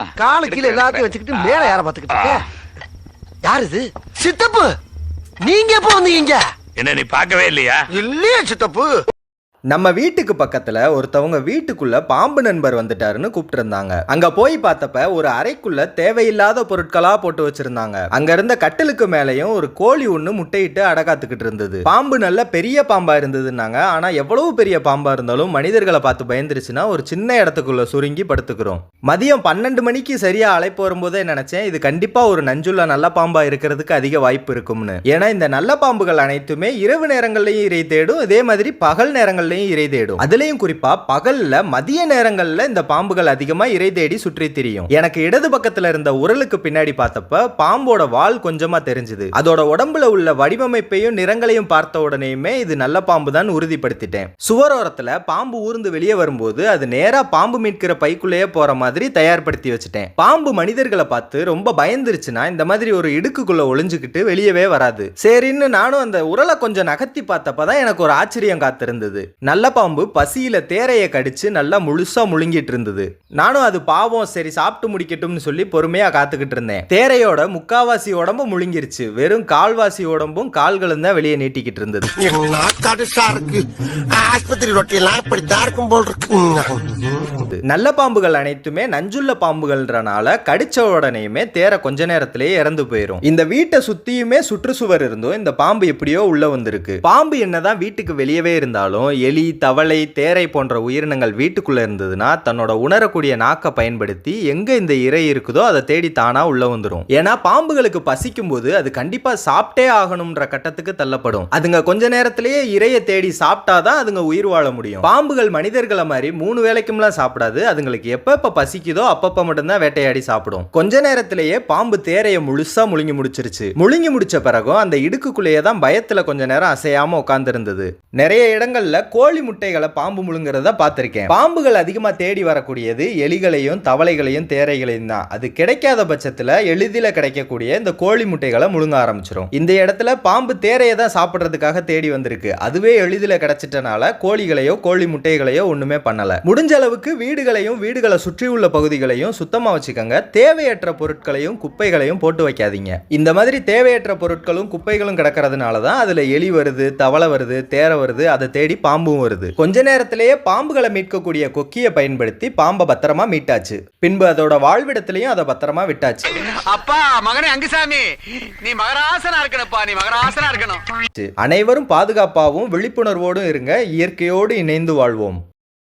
கால கீழே எல்லாத்தையும் வச்சுக்கிட்டு மேல யார பாத்துக்கிட்டு இருக்க? யாரு இது? சித்தப்பு, நீங்க எப்ப வந்தீங்க? என்ன நீ பார்க்கவே இல்லையா? இல்லையா சித்தப்பு? நம்ம வீட்டுக்கு பக்கத்துல ஒருத்தவங்க வீட்டுக்குள்ள பாம்பு நண்பர் வந்துட்டாருன்னு கூப்பிட்டு இருந்தாங்க. அங்க போய் பார்த்தப்ப ஒரு அறைக்குள்ள தேவையில்லாத பொருட்களா போட்டு வச்சிருந்தாங்க. அங்க இருந்த கட்டிலுக்கு மேலையும் ஒரு கோழி ஒண்ணு முட்டையிட்டு அடகாத்துக்கிட்டு இருந்தது. பாம்பு நல்ல பெரிய பாம்பா இருந்ததுன்னாங்க. ஆனா எவ்வளவு பெரிய பாம்பா இருந்தாலும் மனிதர்களை பார்த்து பயந்துருச்சுன்னா ஒரு சின்ன இடத்துக்குள்ள சுருங்கி படுத்துக்கிறோம். மதியம் 12 மணிக்கு சரியா அழைப்பு வரும்போதே நினைச்சேன் இது கண்டிப்பா ஒரு நஞ்சுள்ள நல்ல பாம்பா இருக்கிறதுக்கு அதிக வாய்ப்பு இருக்கும்னு. ஏன்னா இந்த நல்ல பாம்புகள் அனைத்துமே இரவு நேரங்கள்லயும் இறை தேடும், இதே மாதிரி பகல் நேரங்கள் இறை தேடும். அதுலயும் குறிப்பா பகல்ல மதிய நேரங்கள்ல இந்த பாம்புகள் அதிகமா இறை தேடி சுற்றி திரியும். எனக்கு இடது பக்கத்துல இருந்த உரலுக்கு பின்னாடி பார்த்தப்ப பாம்போட வால் கொஞ்சமா தெரிஞ்சது. அதோட உடம்புல உள்ள வடிவமைப்பையும் நிறங்களையும் பார்த்த உடனேயுமே இது நல்ல பாம்பு தான் உறுதிப்படுத்திட்டேன். சுவரோரத்துல பாம்பு ஊர்ந்து வெளியே வரும்போது அது நேரா பாம்பு மீட்கிற பைக்குள்ளேயே போற மாதிரி தயார்படுத்தி வச்சுட்டேன். பாம்பு மனிதர்களை பார்த்து ரொம்ப பயந்துருச்சுன்னா இந்த மாதிரி ஒரு இடுக்குக்குள்ள ஒளிஞ்சுக்கிட்டு வெளியவே வராது. சரின்னு நானும் அந்த உரலை கொஞ்சம் நகர்த்தி பார்த்தப்பதான் எனக்கு ஒரு ஆச்சரியம் காத்திருந்தது. நல்ல பாம்பு பசியில தேரையை கடிச்சு நல்லா முழுசா முழுங்கிட்டு இருந்தது. நானும் அது பாவம் சரி சாப்பிட்டு முடிக்கட்டும்னு சொல்லி பொறுமையா காத்துக்கிட்டு இருந்தேன். தேரையோட முக்காவாசி உடம்பு முழுங்கிருச்சு. வெறும் கால்வாசி உடம்பும் கால்களும் தான் வெளியே நீட்டிக்கிட்டு இருந்தது. நல்ல பாம்புகள் அனைத்துமே நஞ்சுள்ள பாம்புகள்ன்றனால கடிச்ச உடனேயுமே தேரை கொஞ்ச நேரத்திலேயே இறந்து போயிடும். இந்த வீட்டை சுத்தியுமே சுற்றுச்சுவர் இருந்தும் இந்த பாம்பு எப்படியோ உள்ள வந்திருக்கு. பாம்பு என்னதான் வீட்டுக்கு வெளியவே இருந்தாலும் எலி, தவளை, தேரை போன்ற உயிரினங்கள் வீட்டுக்குள்ள இருந்ததுன்னா தன்னோட உணரக்கூடிய நாக்கை பயன்படுத்தி எங்க இந்த இறை இருக்குதோ அதை தேடி தானா உள்ள வந்துடும். ஏன்னா பாம்புகளுக்கு பசிக்கும் போது அது கண்டிப்பா சாப்பிட்டே ஆகணும்ன்ற கட்டத்துக்கு தள்ளப்படும். அதுங்க கொஞ்ச நேரத்திலேயே இறையை தேடி சாப்பிட்டாதான் அதுங்க உயிர் வாழ முடியும். பாம்புகள் மனிதர்களை மாதிரி 3 வேளைக்கும்லாம் சாப்பிடாது. அதுங்களுக்கு எப்ப பசிக்குதோ அப்பப்ப மட்டும்தான் வேட்டையாடி சாப்பிடும். கொஞ்ச நேரத்திலேயே பாம்பு தேரையை முழுசா முழுங்கி முடிச்சிருச்சு. முழுங்கி முடிச்ச பிறகும் அந்த இடுக்குள்ளேயே தான் பயத்துல கொஞ்ச நேரம் அசையாம உட்கார்ந்து இருந்தது. நிறைய இடங்கள்ல கோழி முட்டைகளை பாம்பு முழுங்குறத பார்த்திருக்கேன். பாம்புகள் அதிகமா தேடி வரக்கூடியது எலிகளையும் தவளைகளையும் தேரைகளையும் தான். அது கிடைக்காத பட்சத்துல எளிதில் கிடைக்கக்கூடிய இந்த கோழி முட்டைகளை முழுங்க ஆரம்பிச்சிடும். இந்த இடத்துல பாம்பு தேரையை தான் சாப்பிடுறதுக்காக தேடி வந்திருக்கு. அதுவே எளிதில் கிடைச்சிட்டனால கோழிகளையோ கோழி முட்டைகளையோ ஒண்ணுமே பண்ணல. முடிஞ்ச அளவுக்கு வீடுகளையும் வீடுகளை சுற்றியுள்ள பகுதிகளையும் சுத்தமா வச்சுக்கோங்க. தேவையற்ற பொருட்களையும் குப்பைகளையும் போட்டு வைக்காதீங்க. இந்த மாதிரி தேவையற்ற பொருட்களும் குப்பைகளும் கிடக்கிறதுனால தான் அதுல எலி வருது, தவளை வருது, தேரை வருது, அதை தேடி பாம்பும் வருது. கொஞ்ச நேரத்திலேயே பாம்புகளை மீட்கக்கூடிய கொக்கியை பயன்படுத்தி பாம்பை பத்திரமா மீட்டாச்சு. பின்பு அதோட வாழ்விடத்திலையும் அதை பத்திரமா விட்டாச்சு. அப்பா மகனே அங்குசாமி, நீ மகராசனா இருக்கணும்ப்பா, நீ மகராசனா இருக்கணும். அனைவரும் பாதுகாப்பாகவும் விழிப்புணர்வோடும் இருங்க. இயற்கையோடு இணைந்து வாழ்வோம்.